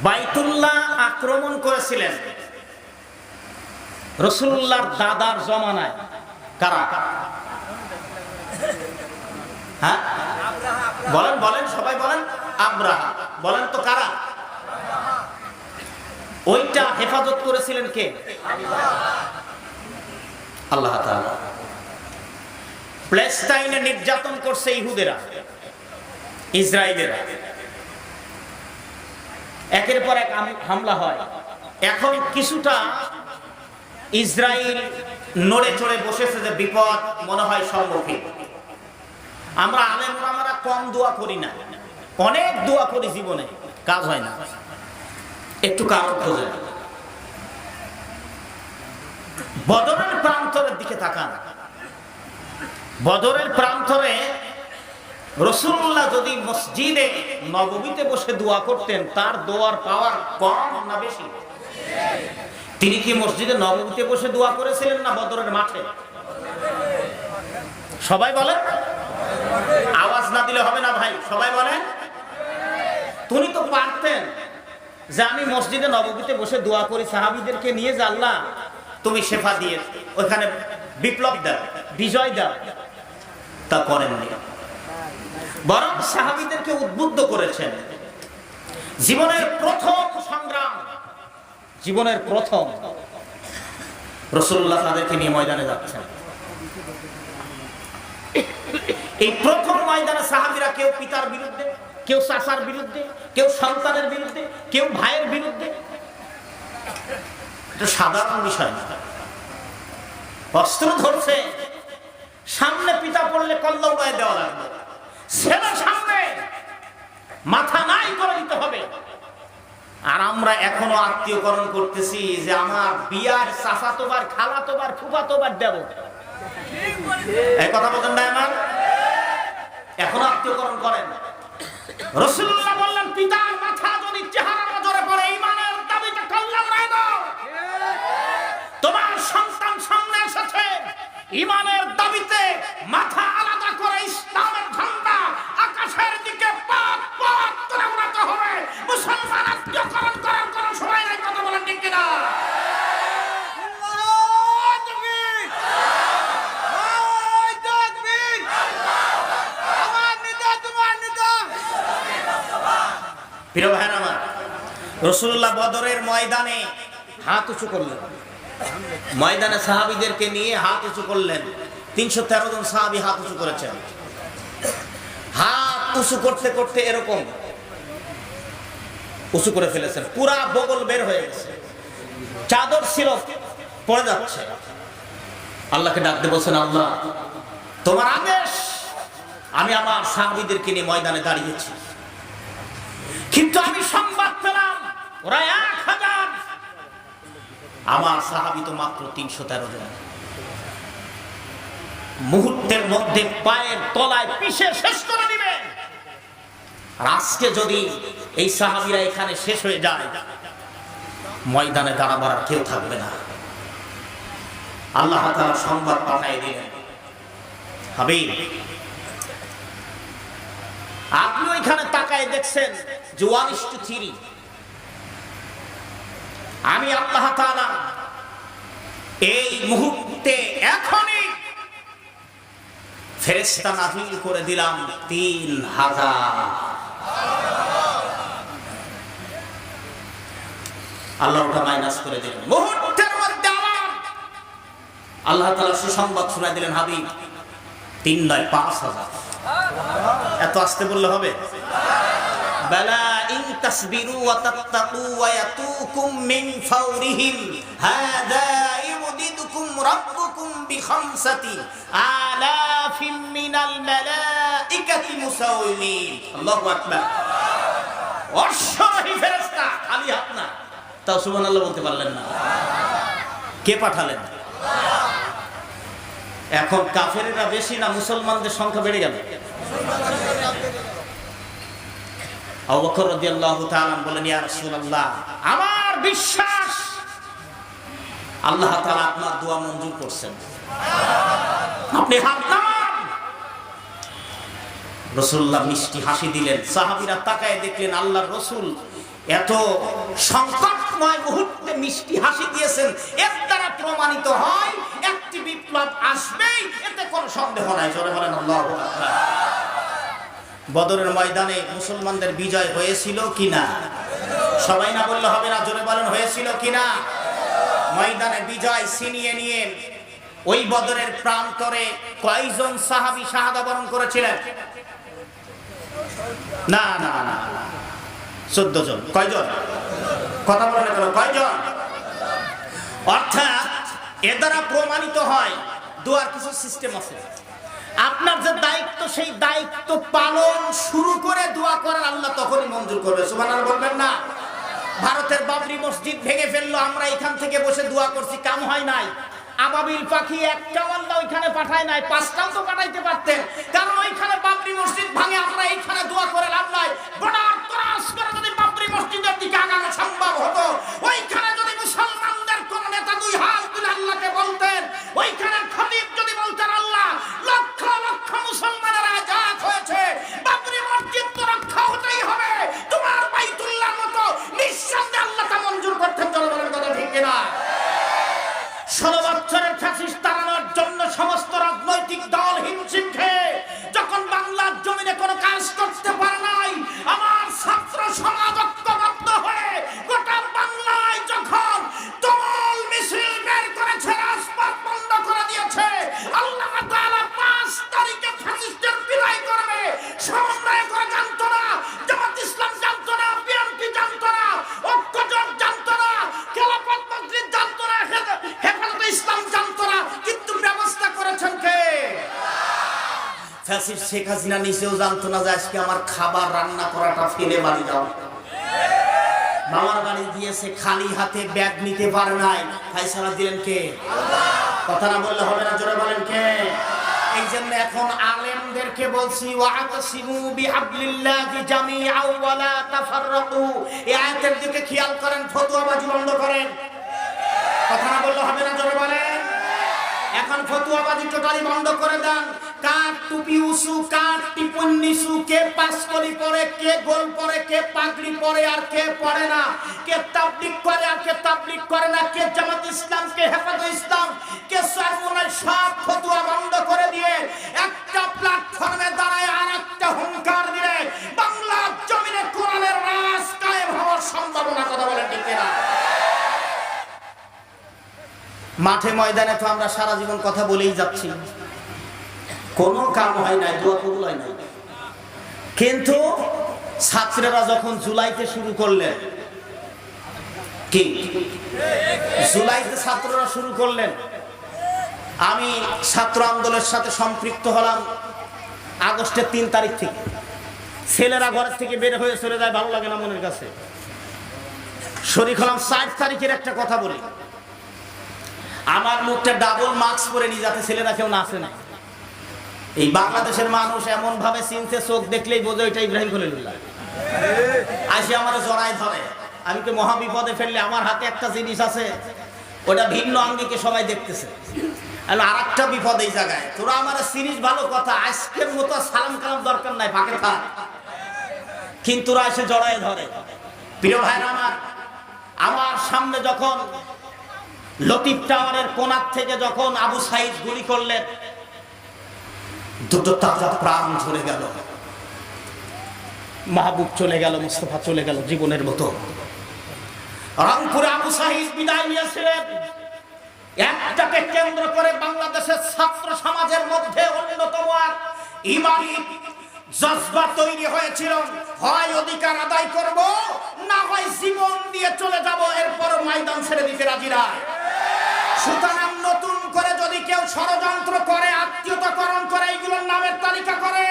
বাইতুল্লাহ আক্রমণ করেছিলেন রাসূলুল্লাহর দাদার জমানায়। কারা? হ্যাঁ বলেন বলেন, সবাই বলেন। আব্রাহা। বলেন তো কারা? ওইটা হেফাজত করেছিলেন কে? আল্লাহ তাআলা। প্যালেস্টাইনে নির্যাতন করছে ইহুদেরা, ইসরায়েলেরা। একের পর এক হামলা হয়। এখন কিছুটা ইসরায়েল নড়ে চড়ে বসেছে যে বিপদ মনে হয় সম্মুখীন। আমরা আলেম ওলামারা কম দোয়া করি না, অনেক দোয়া করি, জীবনে কাজ হয় না। একটু কারণ খোঁজে। বদরের প্রান্তরের দিকে তাকান। বদরের প্রান্তরে রাসূলুল্লাহ যদি মসজিদে নববীতে বসে দোয়া করতেন, তার দোয়ার পাওয়ার কম না বেশি? তিনি কি মসজিদে নববীতে বসে দোয়া করেছিলেন না বদরের মাঠে? সবাই বলেন। আওয়াজ না দিলে হবে না ভাই, সবাই বলেন। তিনি তো পারতেন যে আমি মসজিদে নববীতে বসে দোয়া করি, সাহাবীদেরকে নিয়ে যে আল্লাহ তুমি শেফা দিয়ে ওখানে বিপ্লব দাও, বিজয় দাও। তা করেননি, বরং সাহাবীদেরকে উদ্বুদ্ধ করেছেন। জীবনের প্রথম সংগ্রাম, জীবনের প্রথম রাসূলুল্লাহ তাদেরকে নিয়ে ময়দানে যাচ্ছেন। এই প্রথম ময়দানে সাহাবীরা কেউ পিতার বিরুদ্ধে, কেউ চাচার বিরুদ্ধে, কেউ সন্তানের বিরুদ্ধে, কেউ ভাইয়ের বিরুদ্ধে। এটা সাধারণ বিষয় না। অস্ত্র ধরছে, সামনে পিতা পড়লে কল্লা উড়ায় দেওয়া লাগবে, ছেলে সামনে মাথা নাই করে দিতে হবে। আর আমরা এখনো আত্মীয়করণ করতেছি যে আমার বিয়ার চাচাতোবার, খালাতোবার, ফুফাতোবার দেব। এই কথা বলেন না? আমার এখনো আত্মীয়করণ করেন। রাসূলুল্লাহ বললেন, পিতার মাথা যদি চেহারা নজরে পড়ে ঈমানের দাবিতে কল্লা উড়ায় দাও। তোমার সন্তান সামনে এসেছে, ঈমানের দাবিতে মাথা আলাদা করে ইসলামের ঝান্ডা আকাশের দিকে পাক পাক করে উড়াতে হবে। মুসলমান আত্মীয়করণ করার কোন সময় নাই। কথা বলেন ঠিক কিনা? প্রিয় ভাইরা আমার, রাসূলুল্লাহ বদরের ময়দানে হাত উঁচু করলেন, ময়দানে সাহাবীদেরকে নিয়ে হাত উঁচু করলেন। ৩১৩ জন সাহাবী হাত উঁচু করেছেন। হাত উঁচু করতে করতে এরকম উঁচু করে ফেলেছেন, পুরা বগল বের হয়ে গেছে, চাদর ছিল পড়ে যাচ্ছে। আল্লাহকে ডাকতে বলছেন, আল্লাহ তোমার আদেশ, আমি আমার সাহাবীদেরকে নিয়ে ময়দানে দাঁড়িয়েছি, কিন্তু আমি সংবাদ পেলাম ওরা ১,০০০, আমার সাহাবী তো মাত্র ৩১৩ জন। মুহূর্তের মধ্যে পায়ের তলায় পিষে শেষ করে দিবে। আর আজকে যদি এই সাহাবীরা এখানে শেষ হয়ে যায়, ময়দানে দাঁড়াবার আর কেউ থাকবে না। আল্লাহ তাআলা সংবাদ পাঠিয়ে দিলেন, হাবিব আপনি ওইখানে তাকায় দেখছেন যে 1:3। আমি আল্লাহ তাআলা এই মুহূর্তে এখনই ফেরেশতা নাযিল করে দিলাম ৩,০০০। আল্লাহ ওটা মাইনাস করে দিলেন। মুহূর্তের মধ্যে আল্লাহ তাআলা সুসংবাদ শোনায় দিলেন, হাবিব ৩ নয় ৫,০০০। এত আসতে বললে হবে? বালা ইন তাসবিরু ওয়া তাত্তাকু ওয়া ইয়াতুকুম মিন ফাওরিহিম হাযা ইউদিদুকুম রাব্বুকুম বিখামসাতি আলাফিম মিনাল মালাইকাতি মুসাওwimin। আল্লাহু আকবার। অশ্বরোহী ফেরেশতা, খালি হাত না, তাও সুবহানাল্লাহ বলতে পারলেন না। কে পাঠালেন? এখন কাফেরেরা বেশি না মুসলমানদের সংখ্যা বেড়ে গেল? আবু বকর রাদিয়াল্লাহু তাআলা বলেন, ইয়া রাসূলুল্লাহ আমার বিশ্বাস আল্লাহ তাআলা আপনার দোয়া মঞ্জুর করছেন, আপনি হাত নামান। রাসূলুল্লাহ মিষ্টি হাসি দিলেন। সাহাবীরা তাকায় দেখলেন আল্লাহর রাসূল এত সংকটময় মুহূর্তে মিষ্টি হাসি দিয়েছেন। এর দ্বারা প্রমাণিত হয় একটি বিপ্লব আসবেই, এতে কোনো সন্দেহ নাই। জোরে বলেন আল্লাহু আকবার। বদরের ময়দানে মুসলমানদের বিজয় হয়েছিল কিনা? সবাই না বললে হবে না, জোরে বলেন হয়েছিল কিনা? ময়দানে বিজয় ছিনিয়ে নিয়ে ওই বদরের প্রান্তরে কয়জন সাহাবী শাহাদা বরণ করেছিলেন? না না না, 14 জন। কয়জন? কথা বলেন না, কয়জন? অর্থাৎ এ দ্বারা প্রমাণিত হয় দোয়ার কিছু সিস্টেম আছে। আপনার যে দায়িত্ব, সেই দায়িত্ব পালন শুরু করে দোয়া করার আল্লাহ তখনই মঞ্জুর করবে। সুবহানাল্লাহ বলবেন না? ভারতের বাবরি মসজিদ ভেঙে ফেললো, আমরা এখান থেকে বসে দোয়া করছি, কাম হয় নাই। আবাবিল পাখি একটাও আল্লাহ ওইখানে পাঠায় নাই, 5টাও তো পাঠাইতে পারতেন। কারণ ওইখানে বাবরি মসজিদ ভাঙে, আমরা এইখানে দোয়া করে লাভ নাই। বর্ডার ক্রস করে যদি বাবরি মসজিদের দিকে আগানো সম্ভব হতো, ওইখানে যদি মুসলমানদের কোন নেতা 2 হাত তুলে আল্লাহকে বলতেন, ওইখানে খতিব যদি বলতেন আল্লাহ লক্ষ লক্ষ মুসলমানের আজাদ হয়েছে, বাবরি মসজিদ তো রক্ষা হতেই হবে, তোমার বাইতুল্লাহর মতো, নিঃসন্দেহে আল্লাহ তা মঞ্জুর করতেন। জনগণের কথা ঠিক কিনা? 16 বছরের ফ্যাসিস্ট তাড়ানোর জন্য সমস্ত রাজনৈতিক দল হিমশিম খেয়ে যখন বাংলার জমিনে কোনো কাজ করতে পারে নাই, আমার ছাত্র সমাজ ঐক্যবদ্ধ হয়ে গোটা বাংলায় যখন তুমুল মিছিল বের করেছে, রাজপথ বন্ধ করে দিয়েছে, আল্লাহ তাআলা 5 তারিখে ফ্যাসিস্টের বিদায় করবে। সমন্বয় করে জানতো না, জামাত ইসলাম জানতো না, বিএনপি জানতো না, ঐক্যজোট জানতো না, খেলাফত মজলিস জানতো না, হেফাজতে ইসলাম জানতো না, কিন্তু ব্যবস্থা করেছেন কে? ফ্যাসিস্ট শেখ হাসিনা নিজেও জানতো না যে আজকে আমার খাবার রান্না করাটা ফেলে বাড়ি যাও। মামার বাড়ি দিয়েছে, খালি হাতে ব্যাগ নিতে পারে নাই, ফায়সালা দিলেন কে? কথা না বললে হবে না, জোরে বলেন কে? এই জন্য এখন আলেমদেরকে বলছি, ওয়া'তাসিমু বিহাবলিল্লাহি জামিআন ওয়া লা তাফাররাকু। এই আয়াতের দিকে খেয়াল করেন, ফতোয়াবাজি বন্ধ করেন। কথা না বললে হবে না, জোরে বলেন। এখন ফতোয়াবাজি টোটালি বন্ধ করে দেন। কার টুপি উঁচু, কার টিপুন নিচু, কে পাঁচকলি পরে, কে গোল পরে, কে পাগড়ি পরে আর কে পরে না, কে তাবলীগ করে আর কে তাবলীগ করে না, কে জামাত ইসলাম, কে হেফাজতে ইসলাম, কে সরমুনার, সব ফতোয়া বন্ধ করে দিয়ে একটা প্ল্যাটফর্মে দাঁড়ায় আর একটা হুঙ্কার দিলে বাংলার জমিনে কোরআনের রাজ কায়েম হওয়ার সম্ভাবনা। কথা বলেন ঠিক কিনা? মাঠে ময়দানে তো আমরা সারা জীবন কথা বলেই যাচ্ছি, কোনো কাম হয় নাই, দোয়া কবুল হয় নাই। কিন্তু ছাত্ররা যখন জুলাইতে শুরু করলেন, কি জুলাইতে ছাত্ররা শুরু করলেন, আমি ছাত্র আন্দোলনের সাথে সম্পৃক্ত হলাম আগস্টের 3 তারিখ থেকে। ছেলেরা ঘরের থেকে বের হয়ে চলে যায়, ভালো লাগে না মনের কাছে। শরীক হলাম 4 তারিখের একটা কথা বলি, আমার মুখটা ডাবল মাস্ক পরে নিয়ে, যাতে ছেলেরা কেউ না আসে না। এই বাংলাদেশের মানুষ এমন ভাবে চিনতে, চোখ দেখলেই বোঝে এটা ইব্রাহিম খলিলুল্লাহ। আসে আমার জড়ায় ধরে, আমি তো মহাবিপদে ফেললে, আমার হাতে একটা জিনিস আছে, ওটা ভিন্ন আঙ্গিকে সবাই দেখতেছে, আর একটা বিপদ এই জায়গায়। তোরা আমার চিনিস ভালো কথা, আজকের মতো সালাম কালাম দরকার নাই, ফাঁকে থাক, কিন্তু ওরা এসে জড়ায় ধরে। প্রিয় ভাইরা আমার সামনে যখন লতিফ টাওয়ারের কোণার থেকে যখন আবু সাইদ গুলি করলেন, দুটো তাজা প্রাণ ঝরে গেল, মাহবুব চলে গেল, মুস্তাফা চলে গেল জীবনের মতো। রংপুরে আবু সাইদ বিদায় নিয়েছিলেন। একটাকে কেন্দ্র করে বাংলাদেশের ছাত্র সমাজের মধ্যে অন্যতম এক ইমানি জজবা তৈরি হয়েছিল, হয় অধিকার আদায় করব, না হয় জীবন দিয়ে চলে যাব, এরপর ময়দান ছেড়ে দিতে রাজি না। সুতরাং নতুন করে যদি কেউ ষড়যন্ত্র করে, আত্মীয়তাকরণ করে, এইগুলোর নামের তালিকা করে,